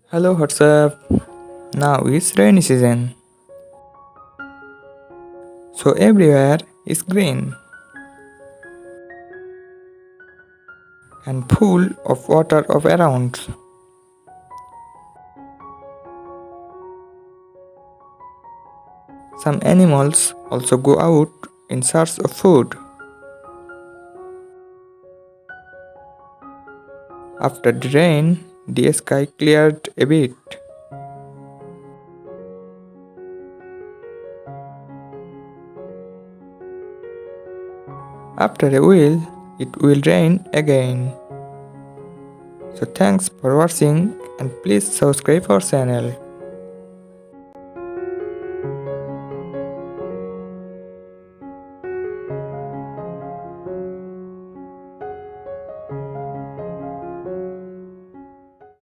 Hello, what's up? Now it's rainy season, so everywhere is green and full of water of around. Some animals also go out in search of food. After the rain, the sky cleared a bit. After a while, it will rain again. So thanks for watching and please subscribe our channel.